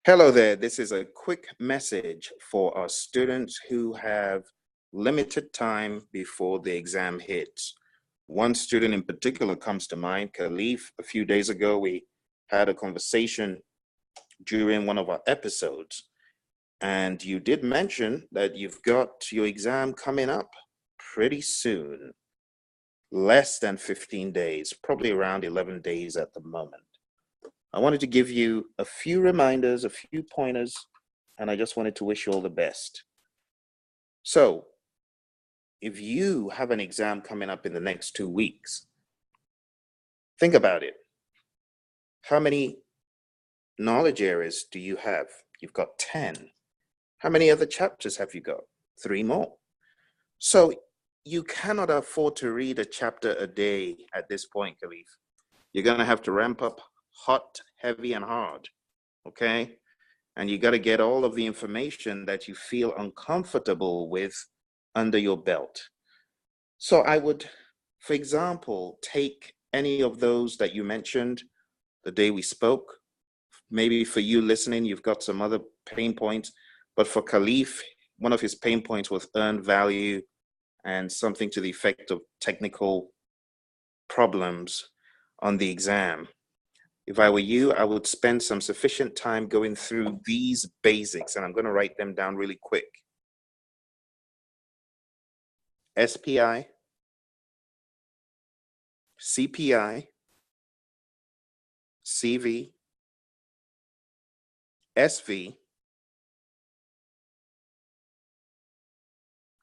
Hello there. This is a quick message for our students who have limited time before the exam hits. One student in particular comes to mind, Khalif. A few days ago, we had a conversation during one of our episodes, and you did mention that you've got your exam coming up pretty soon, less than 15 days, probably around 11 days at the moment. I wanted to give you a few reminders, a few pointers, and I just wanted to wish you all the best. So, if you have an exam coming up in the next 2 weeks, think about it. How many knowledge areas do you have? You've got 10. How many other chapters have you got? 3 more. So, you cannot afford to read a chapter a day at this point, Khalif. You're going to have to ramp up hot, heavy, and hard. Okay? And you got to get all of the information that you feel uncomfortable with under your belt. So I would, for example, take any of those that you mentioned the day we spoke. Maybe for you listening, you've got some other pain points, but for Khalif, one of his pain points was earned value and something to the effect of technical problems on the exam. If I were you, I would spend some sufficient time going through these basics, and I'm going to write them down really quick. SPI, CPI, CV, SV,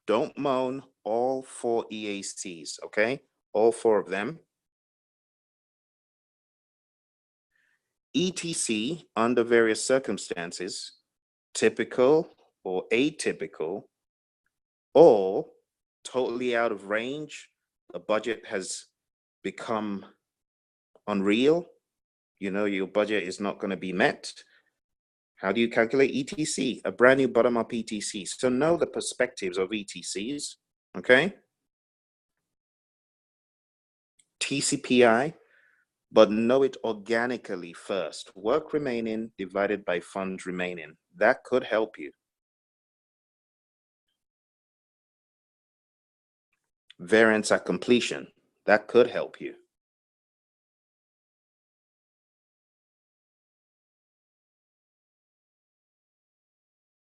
don't moan, all 4 EACs, okay? All 4 of them. ETC, under various circumstances, typical or atypical, or totally out of range, the budget has become unreal, you know, your budget is not going to be met. How do you calculate ETC? A brand new bottom-up ETC. So know the perspectives of ETCs, okay? TCPI, but know it organically first. Work remaining divided by funds remaining. That could help you. Variance at completion. That could help you.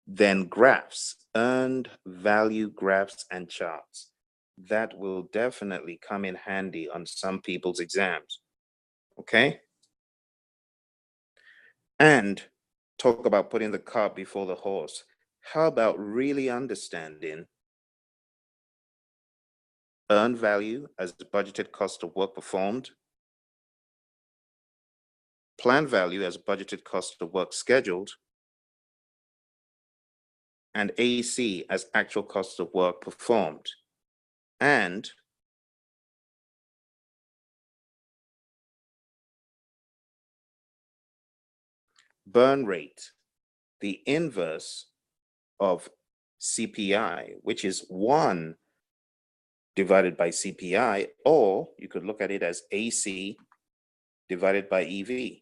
Then graphs, earned value graphs and charts. That will definitely come in handy on some people's exams. Okay? And talk about putting the cart before the horse. How about really understanding earned value as the budgeted cost of work performed, planned value as budgeted cost of work scheduled, and AC as actual cost of work performed, and burn rate, the inverse of CPI, which is 1 divided by CPI, or you could look at it as AC divided by EV.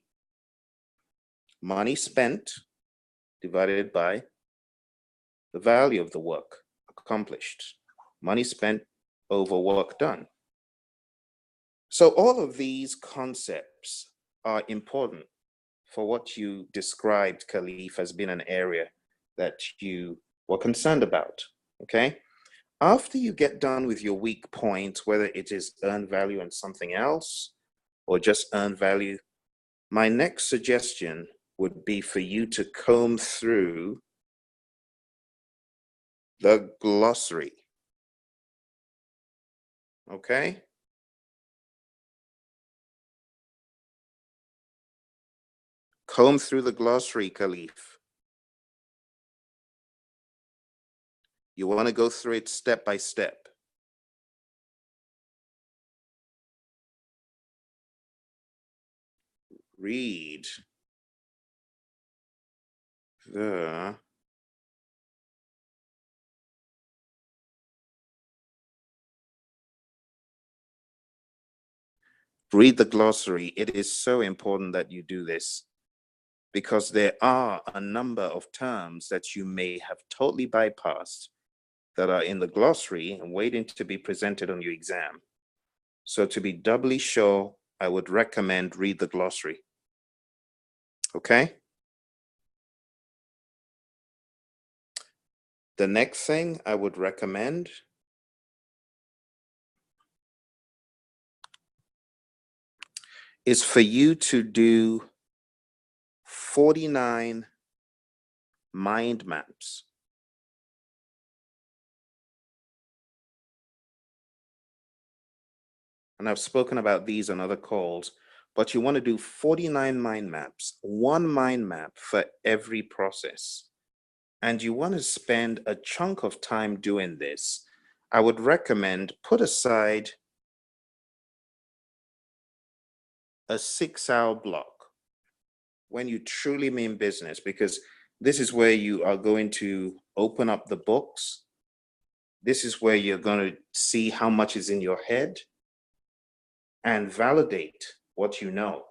Money spent divided by the value of the work accomplished. Money spent over work done. So all of these concepts are important for what you described, Khalif, as being an area that you were concerned about, okay? After you get done with your weak points, whether it is earned value and something else, or just earned value, my next suggestion would be for you to comb through the glossary, okay? Comb through the glossary, Khalif. You want to go through it step by step. Read the glossary. It is so important that you do this. because there are a number of terms that you may have totally bypassed that are in the glossary and waiting to be presented on your exam. So to be doubly sure, I would recommend read the glossary. Okay? The next thing I would recommend is for you to do 49 mind maps. And I've spoken about these on other calls, but you want to do 49 mind maps, one mind map for every process. And you want to spend a chunk of time doing this. I would recommend put aside a 6-hour block when you truly mean business, because this is where you are going to open up the books. This is where you're going to see how much is in your head and validate what you know.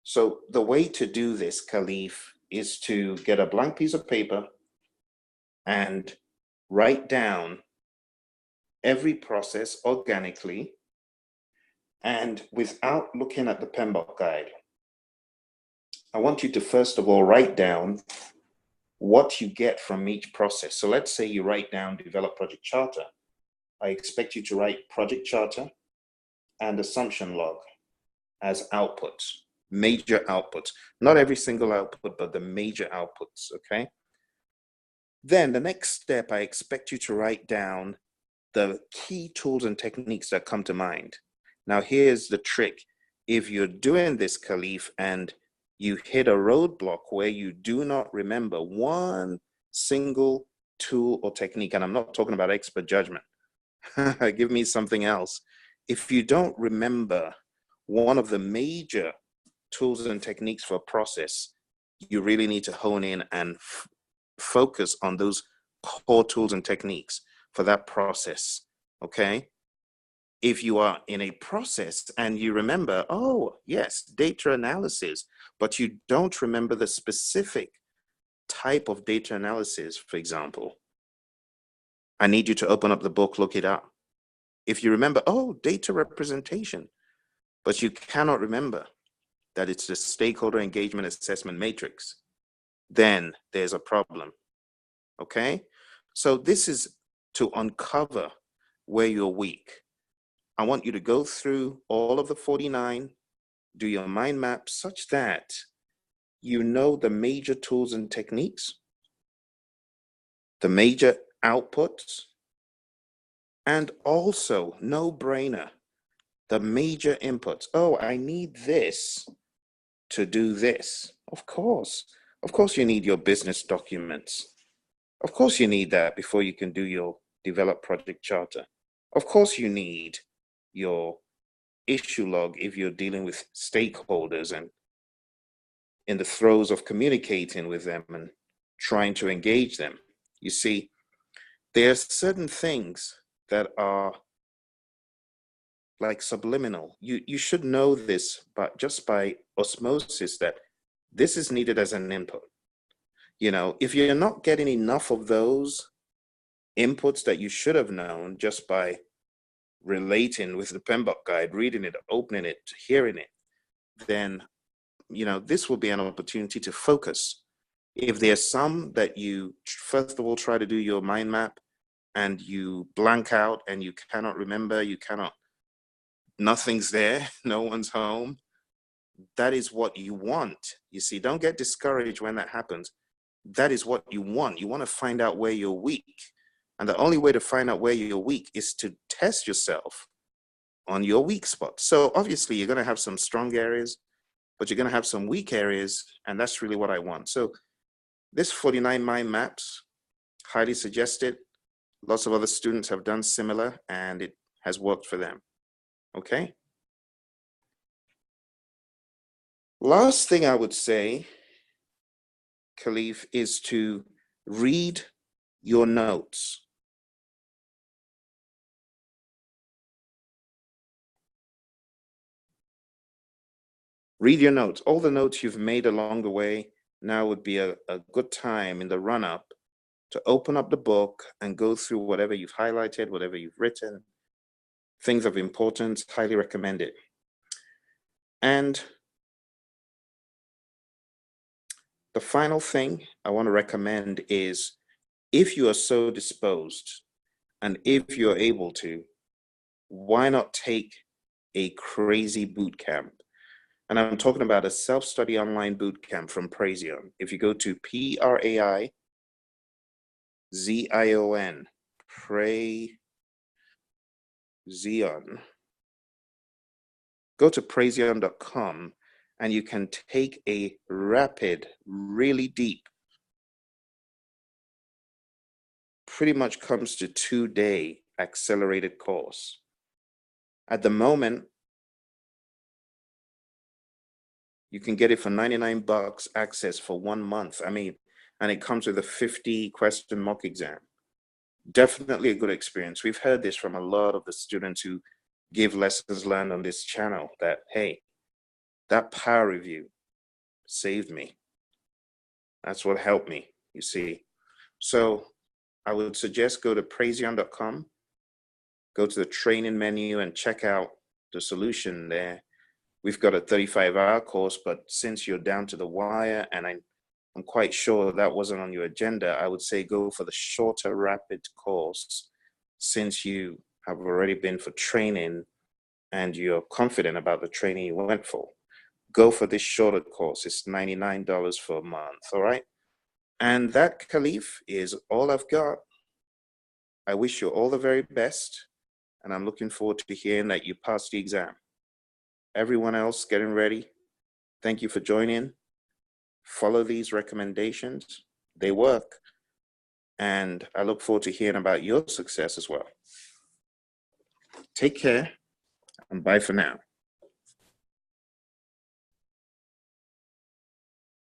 So the way to do this, Khalif, is to get a blank piece of paper and write down every process organically and without looking at the PMP guide. I want you to first of all write down what you get from each process. So let's say you write down develop project charter. I expect you to write project charter and assumption log as outputs, major outputs. Not every single output, but the major outputs, okay? Then the next step, I expect you to write down the key tools and techniques that come to mind. Now, here's the trick. If you're doing this, Khalif, and you hit a roadblock where you do not remember one single tool or technique, and I'm not talking about expert judgment, give me something else. If you don't remember one of the major tools and techniques for a process, you really need to hone in and focus on those core tools and techniques for that process, okay? If you are in a process and you remember, oh, yes, data analysis, but you don't remember the specific type of data analysis, for example, I need you to open up the book, look it up. If you remember, oh, data representation, but you cannot remember that it's the stakeholder engagement assessment matrix, then there's a problem, okay? So this is to uncover where you're weak. I want you to go through all of the 49, do your mind map such that you know the major tools and techniques, the major outputs, and also, no brainer, the major inputs. Oh, I need this to do this. Of course you need your business documents. Of course you need that before you can do your develop project charter. Of course you need your issue log if you're dealing with stakeholders and in the throes of communicating with them and trying to engage them. You see, there are certain things that are like subliminal. You should know this, but just by osmosis, that this is needed as an input. You know, if you're not getting enough of those inputs that you should have known just by relating with the PMP guide, reading it, opening it, hearing it, then, you know, this will be an opportunity to focus. If there's some that you, first of all, try to do your mind map and you blank out and you cannot remember, nothing's there, no one's home, that is what you want. You see, don't get discouraged when that happens. That is what you want. You want to find out where you're weak. And the only way to find out where you're weak is to test yourself on your weak spots. So obviously you're going to have some strong areas, but you're going to have some weak areas. And that's really what I want. So this 49 mind maps, highly suggested. Lots of other students have done similar and it has worked for them. Okay. Last thing I would say, Khalif, is to read your notes. Read your notes, all the notes you've made along the way. now would be a good time in the run-up to open up the book and go through whatever you've highlighted, whatever you've written, things of importance. Highly recommend it. And the final thing I want to recommend is, if you are so disposed and if you're able to, why not take a crazy boot camp? And I'm talking about a self-study online boot camp from Praizion. If you go to Praizion, Praizion, go to Praizion.com and you can take a rapid, really deep, pretty much comes to 2-day accelerated course. At the moment, you can get it for 99 bucks, access for 1 month. I mean, and it comes with a 50-question mock exam. Definitely a good experience. We've heard this from a lot of the students who give lessons learned on this channel, that, hey, that power review saved me. That's what helped me, you see. So I would suggest go to Praizion.com, go to the training menu and check out the solution there. We've got a 35-hour course, but since you're down to the wire, and I'm quite sure that wasn't on your agenda, I would say go for the shorter, rapid course. Since you have already been for training and you're confident about the training you went for, go for this shorter course. It's $99 for a month, all right? And that, Khalif, is all I've got. I wish you all the very best, and I'm looking forward to hearing that you passed the exam. Everyone else getting ready, thank you for joining. Follow these recommendations. They work. And I look forward to hearing about your success as well. Take care, and bye for now.